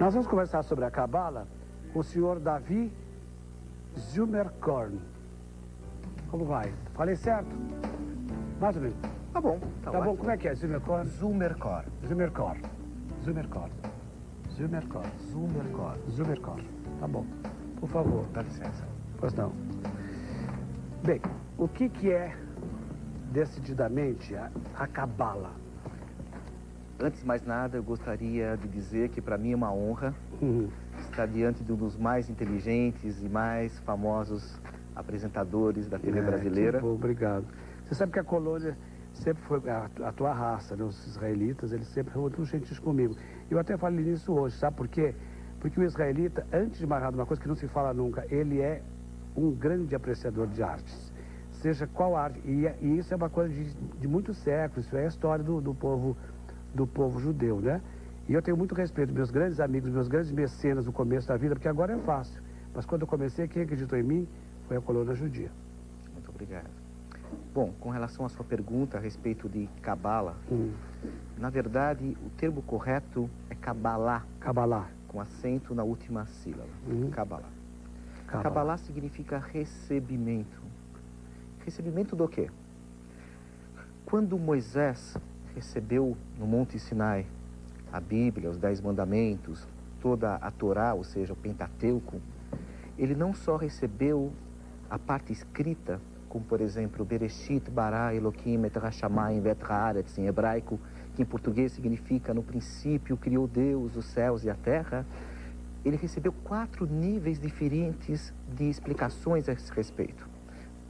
Nós vamos conversar sobre a Cabala com o senhor Davi Zummerkorn. Como vai? Falei certo? Mais ou menos. Tá bom. Tá bom, como é que é? Zummerkorn? Zummerkorn. Zummerkorn. Zummerkorn. Zummerkorn. Zummerkorn. Zummerkorn. Tá bom. Por favor. Dá licença. Pois não. Bem, o que é decididamente a Cabala? Antes de mais nada, eu gostaria de dizer que para mim é uma honra estar diante de um dos mais inteligentes e mais famosos apresentadores da TV brasileira. Que bom, obrigado. Você sabe que a colônia sempre foi a tua raça, né? Os israelitas, eles sempre foram muito gentis comigo. Eu até falei nisso hoje, sabe por quê? Porque o israelita, antes de mais nada, uma coisa que não se fala nunca, ele é um grande apreciador de artes. Seja qual arte, e isso é uma coisa de muitos séculos, isso é a história do povo judeu, né? E eu tenho muito respeito, meus grandes amigos, meus grandes mecenas no começo da vida, porque agora é fácil. Mas quando eu comecei, quem acreditou em mim foi a colônia judia. Muito obrigado. Bom, com relação à sua pergunta a respeito de Cabala, na verdade, o termo correto é Cabalá. Cabalá. Com acento na última sílaba. Cabalá. Cabalá. Cabalá significa recebimento. Recebimento do quê? Quando Moisés recebeu no Monte Sinai a Bíblia, os 10 Mandamentos, toda a Torá, ou seja, o Pentateuco, ele não só recebeu a parte escrita, como por exemplo, Bereshit, Bara, Elohim, et Hashamayim, et Haaretz, em hebraico, que em português significa no princípio criou Deus os céus e a terra. Ele recebeu 4 níveis diferentes de explicações a esse respeito.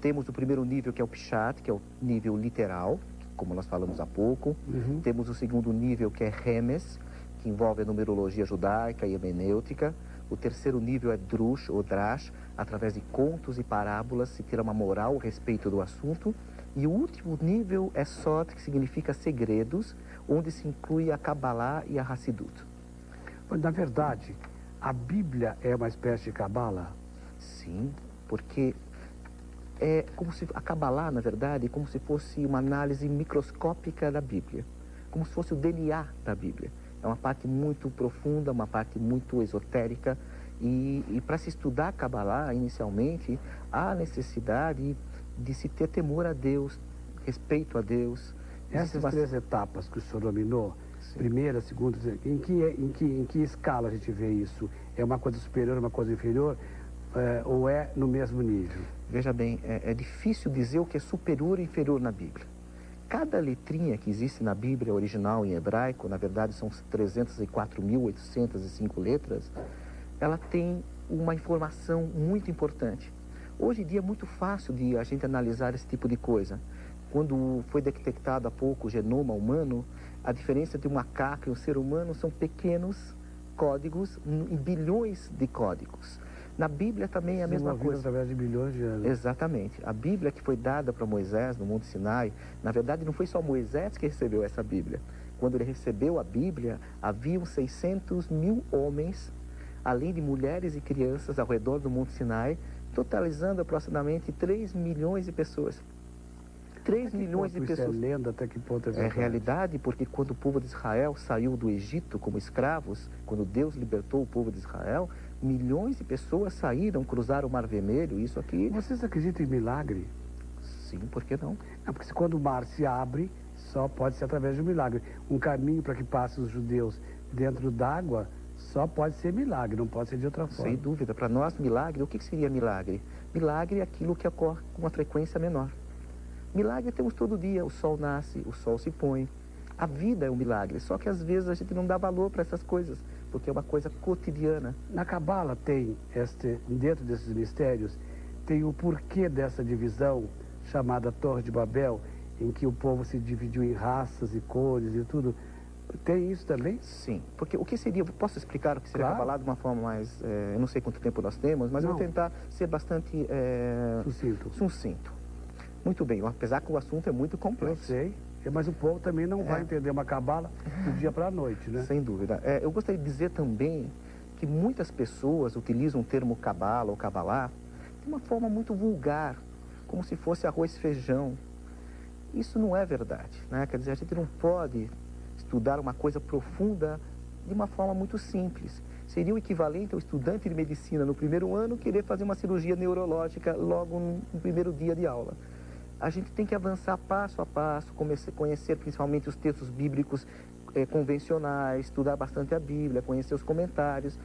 Temos o primeiro nível, que é o Pshat, que é o nível literal, como nós falamos há pouco. Temos o segundo nível, que é Remes, que envolve a numerologia judaica e hermenêutica. O terceiro nível é Drush, ou Drash, através de contos e parábolas se tira uma moral a respeito do assunto. E o último nível é Sod, que significa segredos, onde se inclui a Kabbalah e a Hassidut. Na verdade, a Bíblia é uma espécie de Cabala? Sim, porque é como se a Kabbalah, na verdade, é como se fosse uma análise microscópica da Bíblia, como se fosse o DNA da Bíblia. É uma parte muito profunda, uma parte muito esotérica, e para se estudar a Kabbalah, inicialmente, há necessidade de se ter temor a Deus, respeito a Deus. Essas 3 etapas que o senhor nominou, primeira, segunda, em que escala a gente vê isso? É uma coisa superior, uma coisa inferior, ou é no mesmo nível? Veja bem, é difícil dizer o que é superior e inferior na Bíblia. Cada letrinha que existe na Bíblia original em hebraico, na verdade são 304.805 letras, ela tem uma informação muito importante. Hoje em dia é muito fácil de a gente analisar esse tipo de coisa. Quando foi detectado há pouco o genoma humano, a diferença entre um macaco e um ser humano são pequenos códigos, em bilhões de códigos. Na Bíblia também é a mesma coisa. Através de bilhões de anos. Exatamente. A Bíblia que foi dada para Moisés no Monte Sinai, na verdade não foi só Moisés que recebeu essa Bíblia. Quando ele recebeu a Bíblia, haviam 600.000 homens, além de mulheres e crianças ao redor do Monte Sinai, totalizando aproximadamente 3 milhões de pessoas. 3 milhões de pessoas. Isso é lenda, até que ponto é verdade? É realidade, porque quando o povo de Israel saiu do Egito como escravos, quando Deus libertou o povo de Israel, milhões de pessoas saíram, cruzaram o Mar Vermelho, isso aqui... Vocês acreditam em milagre? Sim, por que não? Não, porque quando o mar se abre, só pode ser através de um milagre. Um caminho para que passem os judeus dentro d'água só pode ser milagre, não pode ser de outra forma. Sem dúvida. Para nós, milagre, o que seria milagre? Milagre é aquilo que ocorre com uma frequência menor. Milagre temos todo dia, o sol nasce, o sol se põe. A vida é um milagre, só que às vezes a gente não dá valor para essas coisas, porque é uma coisa cotidiana. Na Cabala tem, dentro desses mistérios, tem o porquê dessa divisão chamada Torre de Babel, em que o povo se dividiu em raças e cores e tudo. Tem isso também? Sim, porque o que seria, posso explicar o que seria Cabala de uma forma mais, eu não sei quanto tempo nós temos, mas eu vou tentar ser bastante sucinto. Muito bem, apesar que o assunto é muito complexo. Eu sei, mas o povo também não vai entender uma Cabala do dia para a noite, né? Sem dúvida. Eu gostaria de dizer também que muitas pessoas utilizam o termo Cabala ou Cabalá de uma forma muito vulgar, como se fosse arroz e feijão. Isso não é verdade, né? Quer dizer, a gente não pode estudar uma coisa profunda de uma forma muito simples. Seria o equivalente ao estudante de medicina no primeiro ano querer fazer uma cirurgia neurológica logo no primeiro dia de aula. A gente tem que avançar passo a passo, conhecer principalmente os textos bíblicos convencionais, estudar bastante a Bíblia, conhecer os comentários,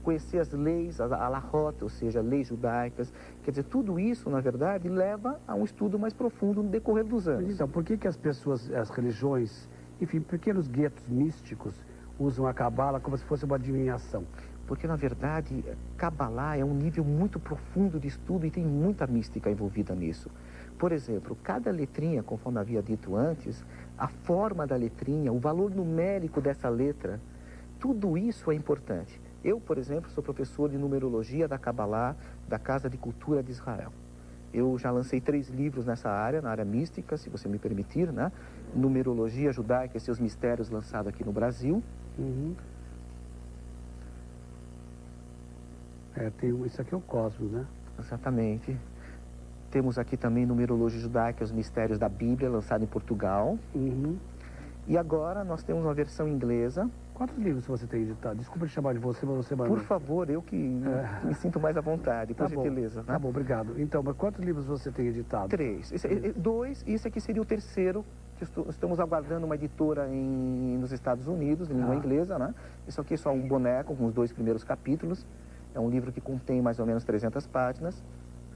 conhecer as leis, a Lahot, ou seja, leis judaicas. Quer dizer, tudo isso, na verdade, leva a um estudo mais profundo no decorrer dos anos. Mas então, por que as pessoas, as religiões, enfim, pequenos guetos místicos, usam a Cabala como se fosse uma adivinhação? Porque, na verdade, Kabbalah é um nível muito profundo de estudo e tem muita mística envolvida nisso. Por exemplo, cada letrinha, conforme havia dito antes, a forma da letrinha, o valor numérico dessa letra, tudo isso é importante. Eu, por exemplo, sou professor de numerologia da Kabbalah, da Casa de Cultura de Israel. Eu já lancei 3 livros nessa área, na área mística, se você me permitir, né? Numerologia judaica e seus mistérios, lançado aqui no Brasil. Uhum. Isso aqui é o Cosmos, né? Exatamente. Temos aqui também Numerologia Judaica, os Mistérios da Bíblia, lançado em Portugal. Uhum. E agora nós temos uma versão inglesa. Quantos livros você tem editado? Desculpa te chamar de você, mas você mandou. Por favor, eu que me sinto mais à vontade, por gentileza. Tá bom, obrigado. Então, mas quantos livros você tem editado? 3. 2, e esse aqui seria o terceiro. Estamos aguardando uma editora nos Estados Unidos, em língua inglesa, né? Isso aqui é só um boneco com os 2 primeiros capítulos. É um livro que contém mais ou menos 300 páginas.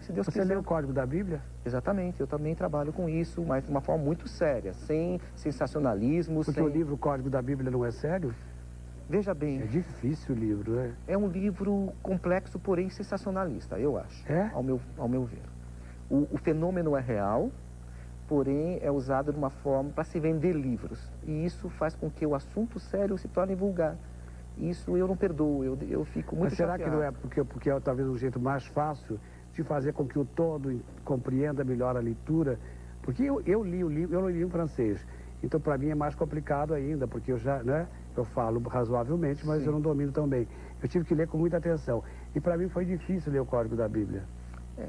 Se Deus quiser. Você lê o Código da Bíblia? Exatamente, eu também trabalho com isso, mas de uma forma muito séria, sem sensacionalismo. Porque o livro Código da Bíblia não é sério? Veja bem... É difícil o livro, né? É um livro complexo, porém sensacionalista, eu acho. É? Ao meu ver. O fenômeno é real, porém é usado de uma forma para se vender livros. E isso faz com que o assunto sério se torne vulgar. Isso eu não perdoo, eu fico muito chateado. Mas será que não é porque é talvez um jeito mais fácil de fazer com que o todo compreenda melhor a leitura? Porque eu li o livro, eu li em francês. Então, para mim, é mais complicado ainda, porque eu já, né, eu falo razoavelmente, mas eu não domino tão bem. Eu tive que ler com muita atenção. E para mim foi difícil ler o Código da Bíblia.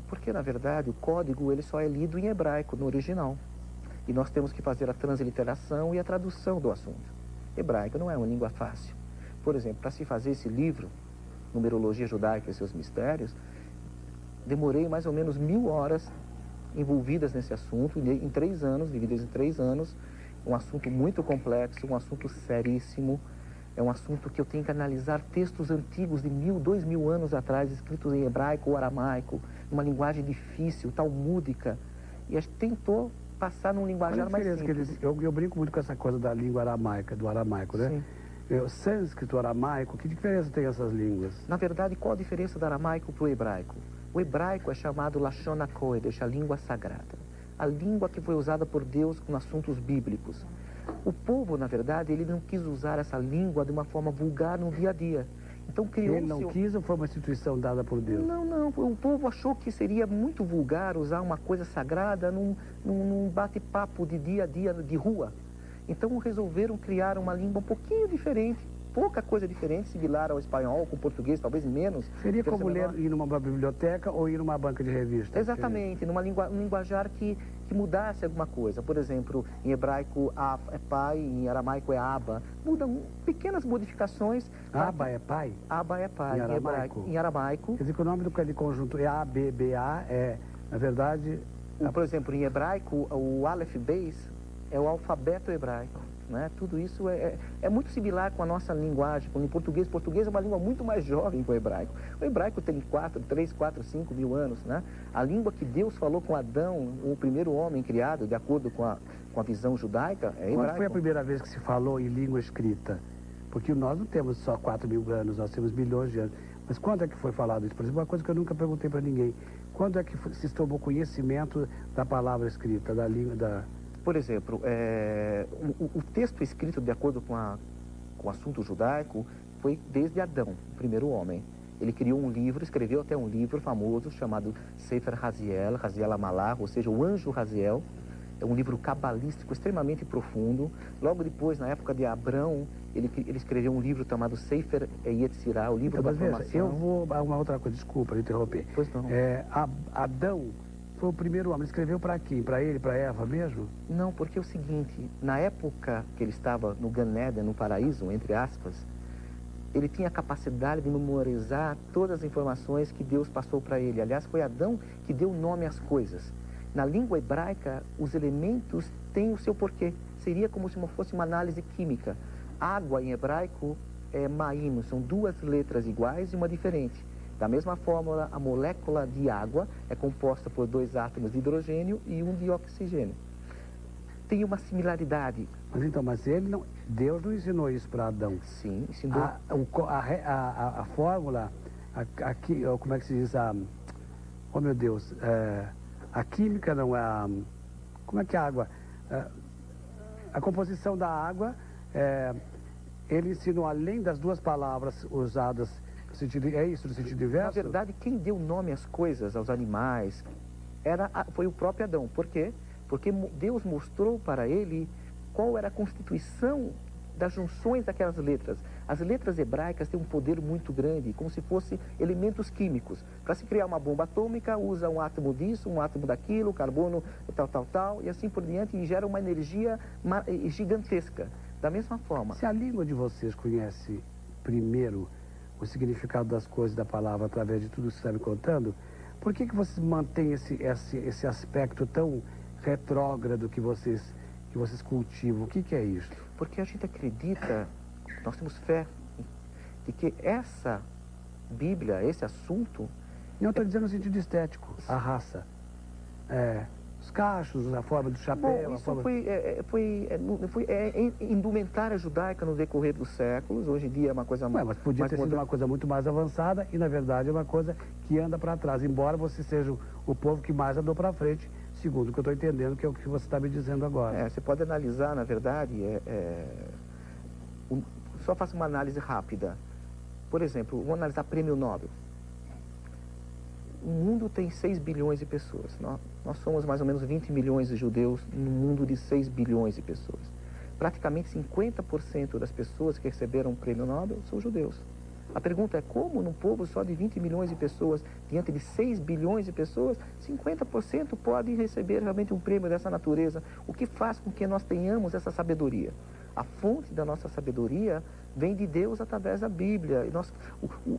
Porque, na verdade, o código ele só é lido em hebraico, no original. E nós temos que fazer a transliteração e a tradução do assunto. Hebraico não é uma língua fácil. Por exemplo, para se fazer esse livro, Numerologia Judaica e seus Mistérios, demorei mais ou menos 1000 horas envolvidas nesse assunto, em 3 anos, divididas em 3 anos. Um assunto muito complexo, um assunto seríssimo. É um assunto que eu tenho que analisar textos antigos de 1000, 2000 anos atrás, escritos em hebraico ou aramaico, numa linguagem difícil, talmúdica. E a gente tentou passar num linguajar mais simples. Eu brinco muito com essa coisa da língua aramaica, do aramaico, né? Sim. O sânscrito, aramaico, que diferença tem essas línguas? Na verdade, qual a diferença do aramaico para o hebraico? O hebraico é chamado Lashon HaKodesh, a língua sagrada. A língua que foi usada por Deus com assuntos bíblicos. O povo, na verdade, ele não quis usar essa língua de uma forma vulgar no dia a dia. Então criou. Ele não quis ou foi uma instituição dada por Deus? Não. O povo achou que seria muito vulgar usar uma coisa sagrada num bate-papo de dia a dia, de rua. Então resolveram criar uma língua um pouquinho diferente, pouca coisa diferente, similar ao espanhol, com o português talvez menos. Seria como ir numa biblioteca ou ir numa banca de revista? Exatamente, num linguajar que mudasse alguma coisa. Por exemplo, em hebraico é pai, em aramaico é aba. Mudam pequenas modificações. Aba é pai? Aba é pai, em aramaico. Quer dizer que o nome do conjunto é A-B-B-A, na verdade... Por exemplo, em hebraico, o Aleph Beis é o alfabeto hebraico. Né? Tudo isso é muito similar com a nossa linguagem, com o português. O português é uma língua muito mais jovem que o hebraico. O hebraico tem 3, 4, 5 mil anos. Né? A língua que Deus falou com Adão, o primeiro homem criado, de acordo com a visão judaica, é hebraico. Quando foi a primeira vez que se falou em língua escrita? Porque nós não temos só 4 mil anos, nós temos milhões de anos. Mas quando é que foi falado isso? Por exemplo, uma coisa que eu nunca perguntei para ninguém. Quando é que se tomou conhecimento da palavra escrita, da língua, da... Por exemplo, o texto escrito de acordo com o assunto judaico foi desde Adão, o primeiro homem. Ele criou um livro, escreveu até um livro famoso chamado Sefer Raziel, Raziel Amalach, ou seja, o anjo Raziel. É um livro cabalístico extremamente profundo. Logo depois, na época de Abrão, ele escreveu um livro chamado Sefer Yetzirah, o livro da formação. Eu vou a uma outra coisa, desculpa interromper. Pois não. Adão foi o primeiro homem, ele escreveu para quem? Para ele, para Eva mesmo? Não, porque é o seguinte, na época que ele estava no Gan Eden, no paraíso, entre aspas, ele tinha a capacidade de memorizar todas as informações que Deus passou para ele. Aliás, foi Adão que deu nome às coisas. Na língua hebraica, os elementos têm o seu porquê. Seria como se fosse uma análise química. Água, em hebraico, é maim, são duas letras iguais e uma diferente. Da mesma fórmula, a molécula de água é composta por 2 átomos de hidrogênio e 1 de oxigênio. Tem uma similaridade. Mas então, Deus não ensinou isso para Adão. Sim, ensinou. A fórmula, aqui, como é que se diz? Oh, meu Deus, a química não é como é que é a água? A composição da água, ele ensinou além das 2 palavras usadas no sentido, é isso, no sentido inverso? Na verdade, quem deu nome às coisas, aos animais, foi o próprio Adão. Por quê? Porque Deus mostrou para ele qual era a constituição das junções daquelas letras. As letras hebraicas têm um poder muito grande, como se fossem elementos químicos. Para se criar uma bomba atômica, usa um átomo disso, um átomo daquilo, carbono, tal, e assim por diante, e gera uma energia gigantesca. Da mesma forma. Se a língua de vocês conhece primeiro o significado das coisas da palavra através de tudo que você está me contando, por que vocês mantêm esse aspecto tão retrógrado que vocês cultivam? O que é isso? Porque a gente acredita, nós temos fé, de que essa Bíblia, esse assunto... Não, estou dizendo no sentido estético, a raça. Os cachos, a forma do chapéu... Bom, isso foi indumentária judaica no decorrer dos séculos. Hoje em dia é uma coisa mais... Mas podia ter sido uma coisa muito mais avançada e, na verdade, é uma coisa que anda para trás. Embora você seja o povo que mais andou para frente, segundo o que eu estou entendendo, que é o que você está me dizendo agora. Você pode analisar, na verdade, só faça uma análise rápida. Por exemplo, vamos analisar prêmio Nobel. O mundo tem 6 bilhões de pessoas. Nós somos mais ou menos 20 milhões de judeus num mundo de 6 bilhões de pessoas. Praticamente 50% das pessoas que receberam o prêmio Nobel são judeus. A pergunta é como num povo só de 20 milhões de pessoas, diante de 6 bilhões de pessoas, 50% podem receber realmente um prêmio dessa natureza? O que faz com que nós tenhamos essa sabedoria? A fonte da nossa sabedoria vem de Deus através da Bíblia.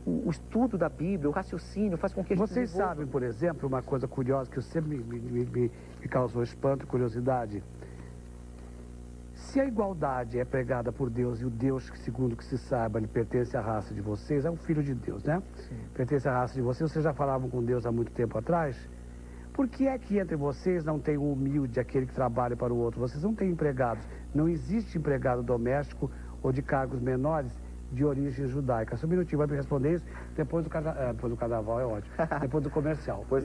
O estudo da Bíblia, o raciocínio faz com que a gente Vocês sabem, por exemplo, uma coisa curiosa que sempre me causou espanto e curiosidade. Se a igualdade é pregada por Deus e o Deus, segundo que se saiba, ele pertence à raça de vocês, é um filho de Deus, né? Sim. Pertence à raça de vocês já falavam com Deus há muito tempo atrás. Por que é que entre vocês não tem o humilde, aquele que trabalha para o outro? Vocês não têm empregados. Não existe empregado doméstico ou de cargos menores de origem judaica. Só um minutinho, vai me responder isso depois do carnaval, é ótimo. Depois do comercial.